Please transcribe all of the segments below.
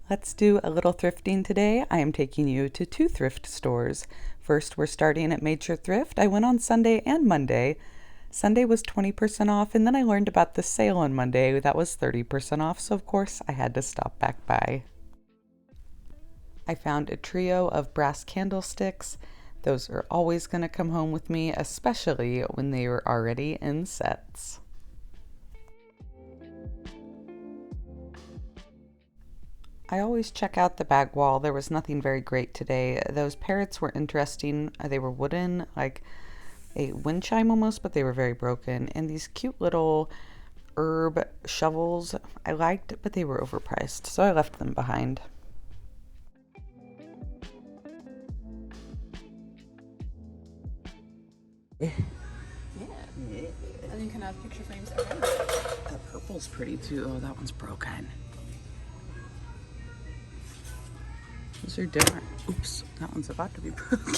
Let's do a little thrifting today. I am taking you to two thrift stores. First, we're starting at Major Thrift. I went on Sunday and Monday. Sunday was 20% off, and then I learned about the sale on Monday that was 30% off, so of course I had to stop back by. I found a trio of brass candlesticks. Those are always going to come home with me, especially when they are already in sets. I always check out the bag wall. There was nothing very great today. Those parrots were interesting. They were wooden, like a wind chime almost, but they were very broken. And these cute little herb shovels I liked, but they were overpriced, so I left them behind. Yeah. And you can have picture frames around. That purple's pretty too. Oh, that one's broken. Those are different. Oops, that one's about to be broken.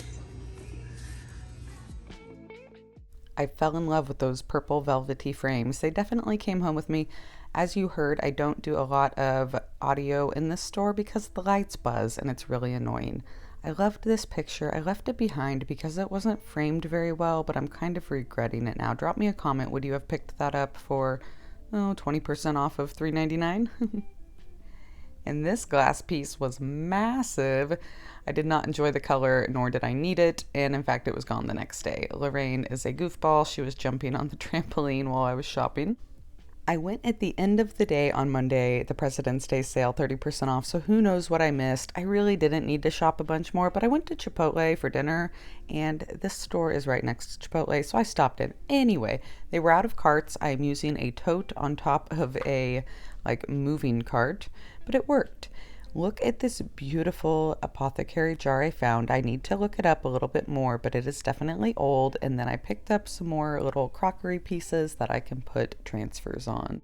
I fell in love with those purple velvety frames. They definitely came home with me. As you heard, I don't do a lot of audio in this store because the lights buzz and it's really annoying. I loved this picture. I left it behind because it wasn't framed very well, but I'm kind of regretting it now. Drop me a comment. Would you have picked that up for 20% off of $3.99? And this glass piece was massive. I did not enjoy the color, nor did I need it, and in fact it was gone the next day. Lorraine is a goofball. She was jumping on the trampoline while I was shopping. I went at the end of the day on Monday, the President's Day sale, 30% off, so who knows what I missed. I really didn't need to shop a bunch more, but I went to Chipotle for dinner, and this store is right next to Chipotle, so I stopped in. Anyway, they were out of carts. I'm using a tote on top of a moving cart, but it worked. Look at this beautiful apothecary jar I found. I need to look it up a little bit more, but it is definitely old. And then I picked up some more little crockery pieces that I can put transfers on.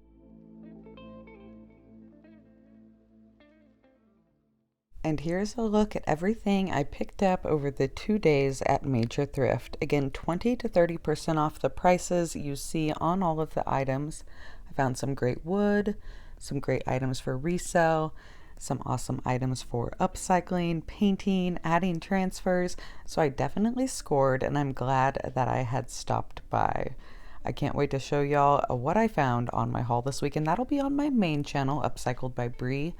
And here's a look at everything I picked up over the 2 days at Major Thrift. Again, 20 to 30% off the prices you see on all of the items. I found some great wood, some great items for resale, some awesome items for upcycling, painting, adding transfers. So I definitely scored, and I'm glad that I had stopped by. I can't wait to show y'all what I found on my haul this week, and that'll be on my main channel, Upcycled by Bree.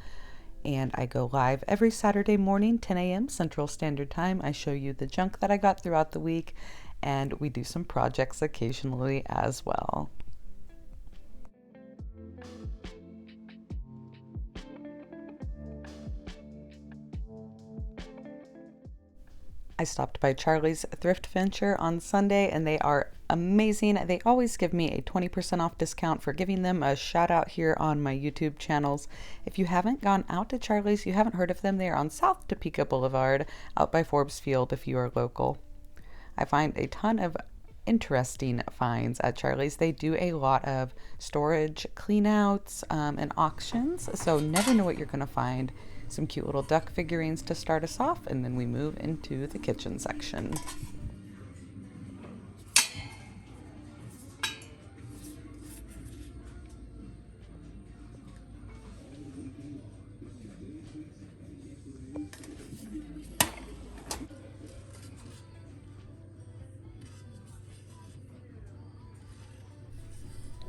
And I go live every Saturday morning, 10 a.m. Central Standard Time. I show you the junk that I got throughout the week, and we do some projects occasionally as well. I stopped by Charlie's Thrift Venture on Sunday, and they are amazing. They always give me a 20% off discount for giving them a shout out here on my YouTube channels. If you haven't gone out to Charlie's, you haven't heard of them, they are on South Topeka Boulevard, out by Forbes Field if you are local. I find a ton of interesting finds at Charlie's. They do a lot of storage cleanouts and auctions, so never know what you're going to find. Some cute little duck figurines to start us off, and then we move into the kitchen section.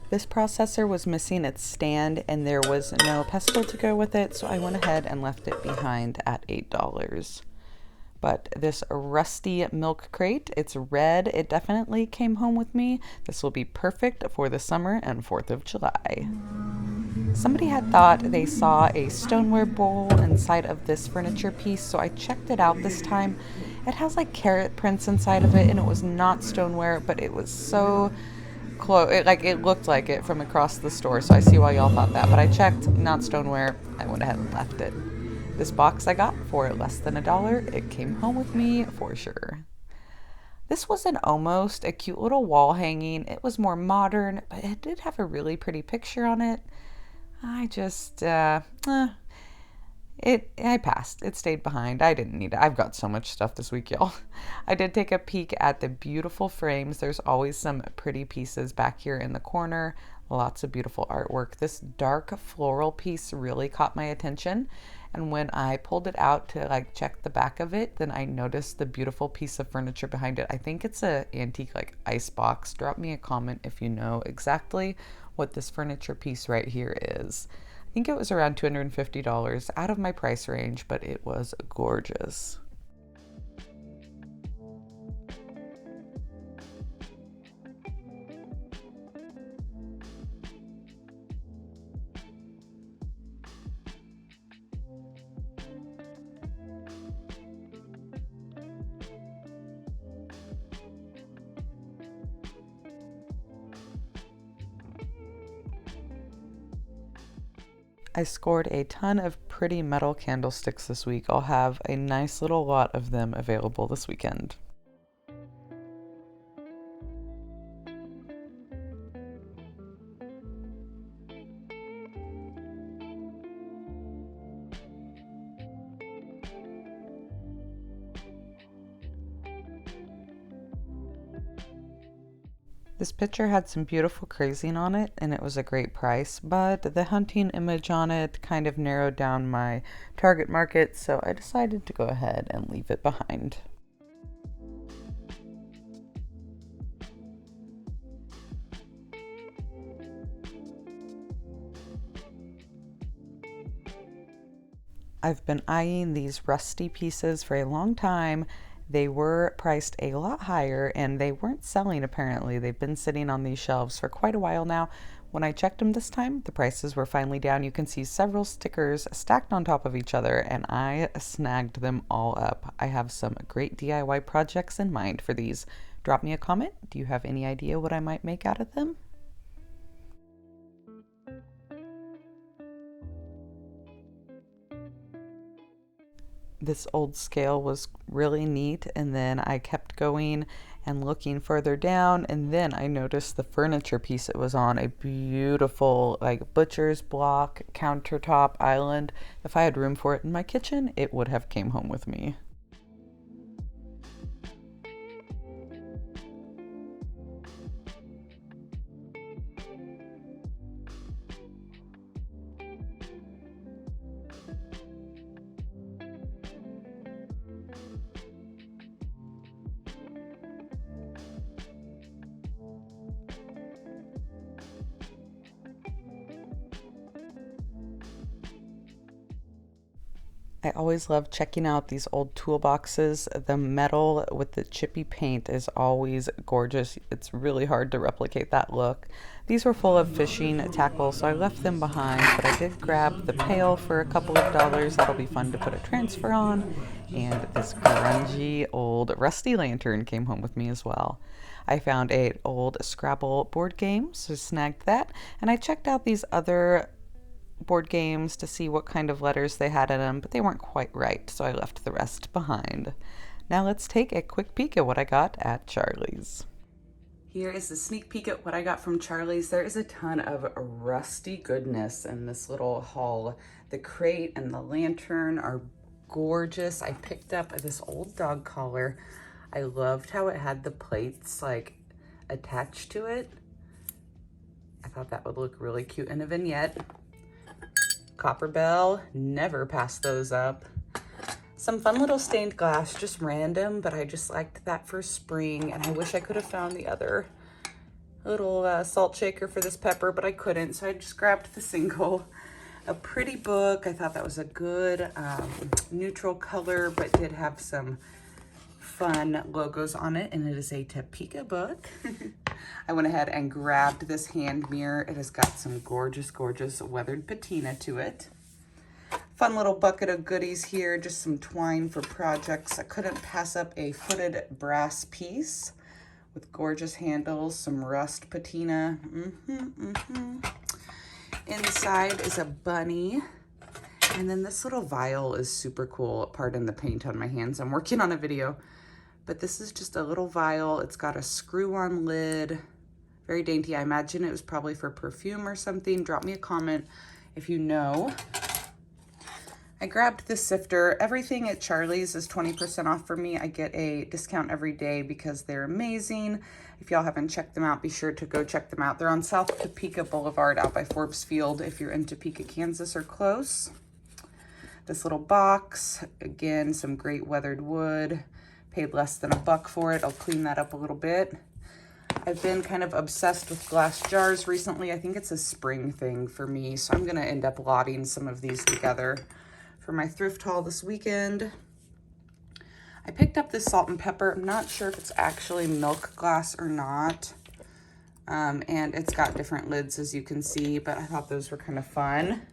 This processor was missing its stand and there was no pestle to go with it, so I went ahead and left it behind at $8. But this rusty milk crate, it's red. It definitely came home with me. This will be perfect for the summer and 4th of July. Somebody had thought they saw a stoneware bowl inside of this furniture piece, so I checked it out this time. It has like carrot prints inside of it, and it was not stoneware, but it was so close. It looked like it from across the store, so I see why y'all thought that. But I checked, not stoneware. I went ahead and left it. This box I got for less than $1. It came home with me for sure. This was almost a cute little wall hanging. It was more modern, but it did have a really pretty picture on it. I just, I passed. It stayed behind. I didn't need it. I've got so much stuff this week, y'all. I did take a peek at the beautiful frames. There's always some pretty pieces back here in the corner. Lots of beautiful artwork. This dark floral piece really caught my attention. And when I pulled it out to like check the back of it, then I noticed the beautiful piece of furniture behind it. I think it's a antique like ice box. Drop me a comment if you know exactly what this furniture piece right here is. I think it was around $250, out of my price range, but it was gorgeous. I scored a ton of pretty metal candlesticks this week. I'll have a nice little lot of them available this weekend. This picture had some beautiful crazing on it and it was a great price, but the hunting image on it kind of narrowed down my target market, so I decided to go ahead and leave it behind. I've been eyeing these rusty pieces for a long time. They were priced a lot higher and they weren't selling apparently. They've been sitting on these shelves for quite a while now. When I checked them this time, the prices were finally down. You can see several stickers stacked on top of each other and I snagged them all up. I have some great DIY projects in mind for these. Drop me a comment. Do you have any idea what I might make out of them? This old scale was really neat, and then I kept going and looking further down, and then I noticed the furniture piece it was on, a beautiful like butcher's block countertop island. If I had room for it in my kitchen, it would have came home with me. I always love checking out these old toolboxes. The metal with the chippy paint is always gorgeous. It's really hard to replicate that look. These were full of fishing tackle, so I left them behind, but I did grab the pail for a couple of dollars. That'll be fun to put a transfer on. And this grungy old rusty lantern came home with me as well. I found an old Scrabble board game, so snagged that. And I checked out these other board games to see what kind of letters they had in them, but they weren't quite right, so I left the rest behind. Now let's take a quick peek at what I got at Charlie's. Here is the sneak peek at what I got from Charlie's. There is a ton of rusty goodness in this little haul. The crate and the lantern are gorgeous. I picked up this old dog collar. I loved how it had the plates like attached to it. I thought that would look really cute in a vignette. Copper bell, never pass those up. Some fun little stained glass, just random, but I just liked that for spring, and I wish I could have found the other little salt shaker for this pepper, but I couldn't, so I just grabbed the single. A pretty book. I thought that was a good neutral color, but did have some fun logos on it, and it is a Topeka book. I went ahead and grabbed this hand mirror. It has got some gorgeous, gorgeous weathered patina to it. Fun little bucket of goodies here, just some twine for projects. I couldn't pass up a footed brass piece with gorgeous handles, some rust patina. Inside is a bunny. And then this little vial is super cool. Pardon the paint on my hands. I'm working on a video. But this is just a little vial. It's got a screw-on lid. Very dainty. I imagine it was probably for perfume or something. Drop me a comment if you know. I grabbed this sifter. Everything at Charlie's is 20% off for me. I get a discount every day because they're amazing. If y'all haven't checked them out, be sure to go check them out. They're on South Topeka Boulevard out by Forbes Field if you're in Topeka, Kansas or close. This little box, again, some great weathered wood. Paid less than $1 for it. I'll clean that up a little bit. I've been kind of obsessed with glass jars recently. I think it's a spring thing for me, so I'm gonna end up lotting some of these together for my thrift haul this weekend. I picked up this salt and pepper. I'm not sure if it's actually milk glass or not. And it's got different lids, as you can see, but I thought those were kind of fun.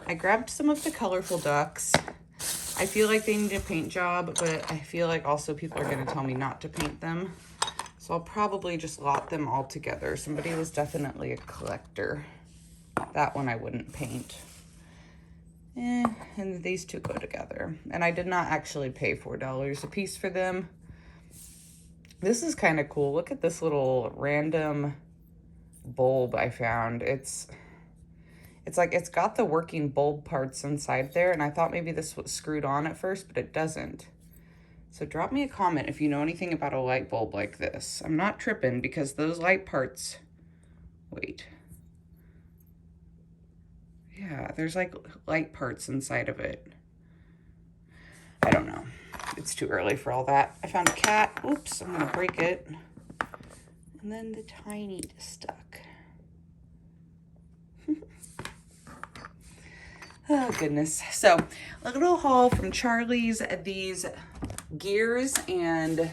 I grabbed some of the colorful ducks. I feel like they need a paint job, but I feel like also people are gonna tell me not to paint them. So I'll probably just lot them all together. Somebody was definitely a collector. That one I wouldn't paint. And these two go together. And I did not actually pay $4 a piece for them. This is kind of cool. Look at this little random bulb I found. It's like it's got the working bulb parts inside there, and I thought maybe this was screwed on at first, but it doesn't. So drop me a comment if you know anything about a light bulb like this. I'm not tripping because those light parts, wait. Yeah, there's like light parts inside of it. I don't know. It's too early for all that. I found a cat. Oops, I'm gonna break it. And then the tiny just stuck. Oh goodness. So a little haul from Charlie's. These gears and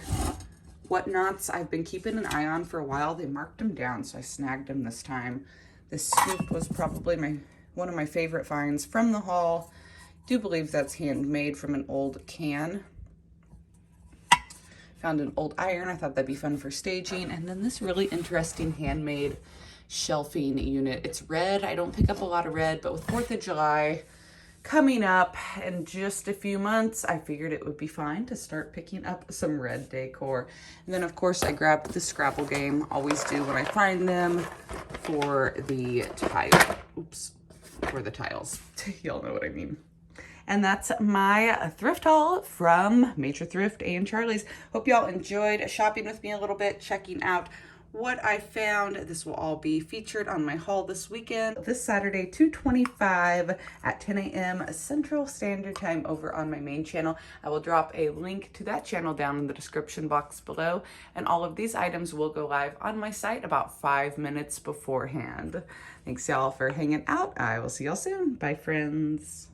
whatnots I've been keeping an eye on for a while. They marked them down, so I snagged them this time. This scoop was probably one of my favorite finds from the haul. Do believe that's handmade from an old can. Found an old iron. I thought that'd be fun for staging. And then this really interesting handmade shelving unit. It's red. I don't pick up a lot of red, but with 4th of July coming up in just a few months, I figured it would be fine to start picking up some red decor. And then of course I grabbed the Scrabble game. Always do when I find them for the tile. Oops, for the tiles. Y'all know what I mean. And that's my thrift haul from Major Thrift and Charlie's. Hope y'all enjoyed shopping with me a little bit, checking out what I found. This will all be featured on my haul this weekend. This Saturday, 2/25 at 10 a.m. Central Standard Time over on my main channel. I will drop a link to that channel down in the description box below. And all of these items will go live on my site about 5 minutes beforehand. Thanks y'all for hanging out. I will see y'all soon. Bye friends.